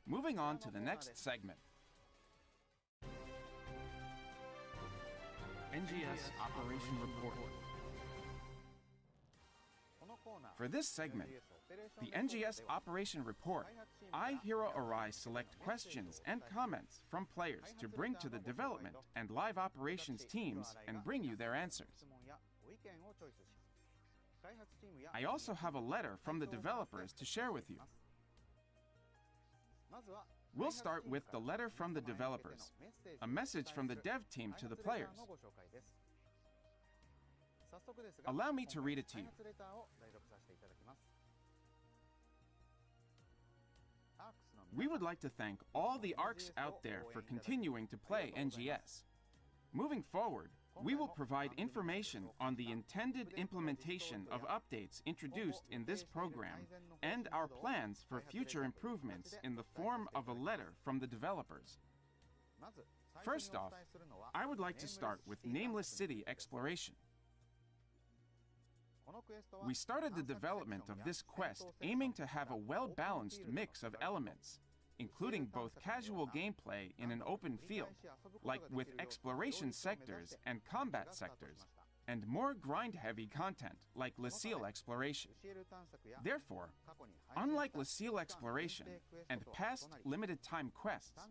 Moving on to the next segment. NGS Operation Report. For this segment, the NGS Operation Report, I, Hiro Arai, select questions and comments from players to bring to the development and live operations teams and bring you their answers. I also have a letter from the developers to share with you. We'll start with the letter from the developers, a message from the dev team to the players. Allow me to read it to you. We would like to thank all the ARCs out there for continuing to play NGS. Moving forward, we will provide information on the intended implementation of updates introduced in this program and our plans for future improvements in the form of a letter from the developers. First off, I would like to start with Nameless City Exploration. We started the development of this quest aiming to have a well-balanced mix of elements, including both casual gameplay in an open field, like with exploration sectors and combat sectors, and more grind-heavy content like Lucille Exploration. Therefore, unlike Lucille Exploration and past limited-time quests,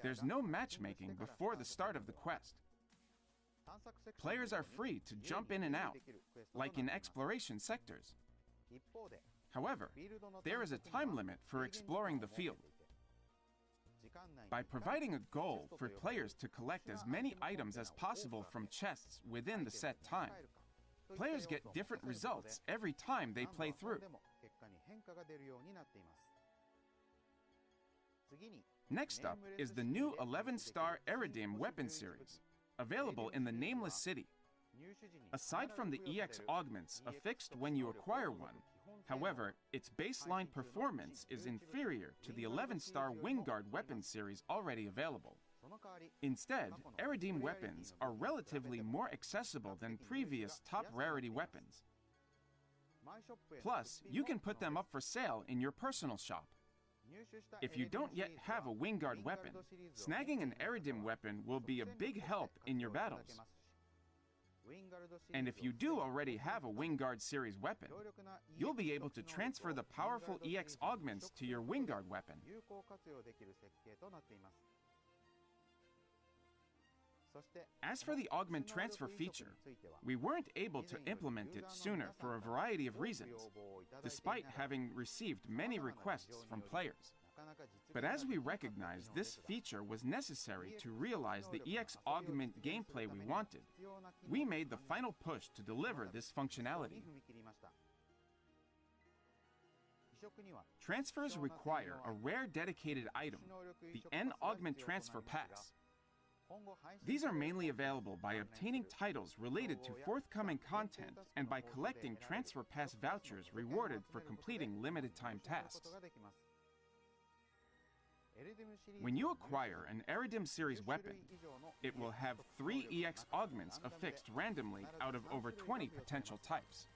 there's no matchmaking before the start of the quest. Players are free to jump in and out, like in exploration sectors. However, there is a time limit for exploring the field. By providing a goal for players to collect as many items as possible from chests within the set time, players get different results every time they play through. Next up is the new 11-star Eridim weapon series, available in the Nameless City. Aside from the EX augments affixed when you acquire one, however, its baseline performance is inferior to the 11-star Wingguard weapon series already available. Instead, Eridim weapons are relatively more accessible than previous top-rarity weapons. Plus, you can put them up for sale in your personal shop. If you don't yet have a Wingguard weapon, snagging an Eridim weapon will be a big help in your battles. And if you do already have a Wingguard series weapon, you'll be able to transfer the powerful EX augments to your Wingguard weapon. As for the augment transfer feature, we weren't able to implement it sooner for a variety of reasons, despite having received many requests from players. But as we recognized this feature was necessary to realize the EX augment gameplay we wanted, we made the final push to deliver this functionality. Transfers require a rare dedicated item, the N Augment Transfer Pass. These are mainly available by obtaining titles related to forthcoming content and by collecting Transfer Pass vouchers rewarded for completing limited-time tasks. When you acquire an Eridim series weapon, it will have 3 EX augments affixed randomly out of over 20 potential types.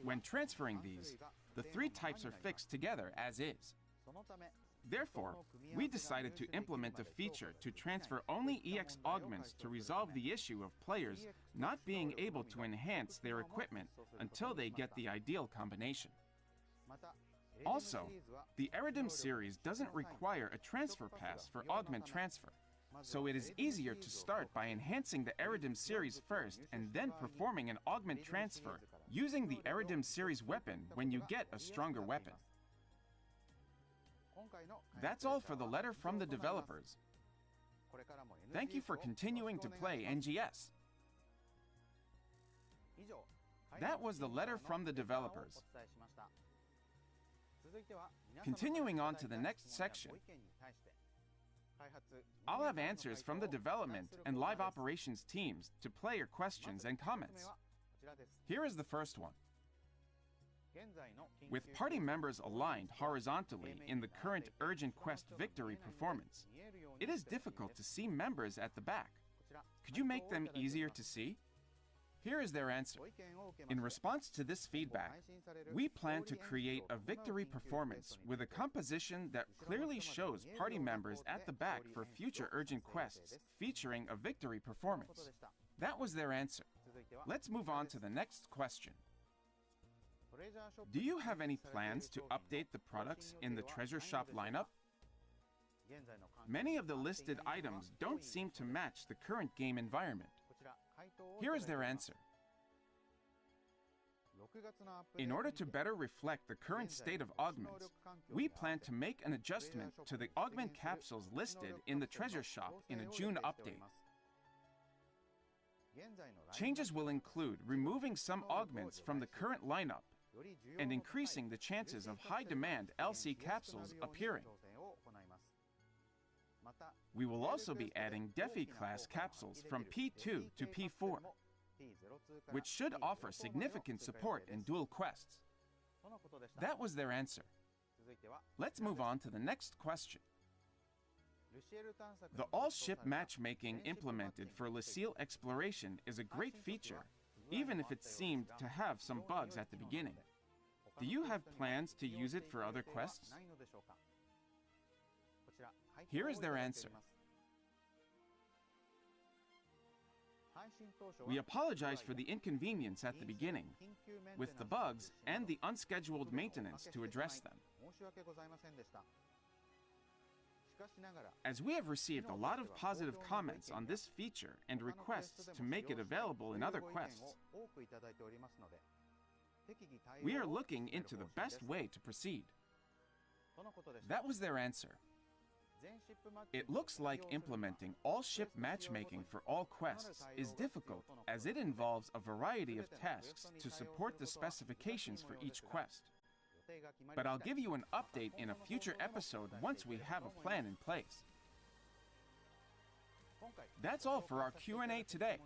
When transferring these, the 3 types are fixed together as is. Therefore, we decided to implement a feature to transfer only EX augments to resolve the issue of players not being able to enhance their equipment until they get the ideal combination. Also, the Eridim series doesn't require a transfer pass for augment transfer, so it is easier to start by enhancing the Eridim series first and then performing an augment transfer using the Eridim series weapon when you get a stronger weapon. That's all for the letter from the developers. Thank you for continuing to play NGS. That was the letter from the developers. Continuing on to the next section, I'll have answers from the development and live operations teams to player questions and comments. Here is the first one. With party members aligned horizontally in the current Urgent Quest Victory performance, it is difficult to see members at the back. Could you make them easier to see? Here is their answer. In response to this feedback, we plan to create a victory performance with a composition that clearly shows party members at the back for future urgent quests featuring a victory performance. That was their answer. Let's move on to the next question. Do you have any plans to update the products in the treasure shop lineup? Many of the listed items don't seem to match the current game environment. Here is their answer. In order to better reflect the current state of augments, we plan to make an adjustment to the augment capsules listed in the treasure shop in a June update. Changes will include removing some augments from the current lineup and increasing the chances of high-demand LC capsules appearing. We will also be adding Defi-class capsules from P2 to P4, which should offer significant support in dual quests. That was their answer. Let's move on to the next question. The all-ship matchmaking implemented for Lucille Exploration is a great feature, even if it seemed to have some bugs at the beginning. Do you have plans to use it for other quests? Here is their answer. We apologize for the inconvenience at the beginning, with the bugs and the unscheduled maintenance to address them. As we have received a lot of positive comments on this feature and requests to make it available in other quests, we are looking into the best way to proceed. That was their answer. It looks like implementing all-ship matchmaking for all quests is difficult as it involves a variety of tasks to support the specifications for each quest. But I'll give you an update in a future episode once we have a plan in place. That's all for our Q&A today.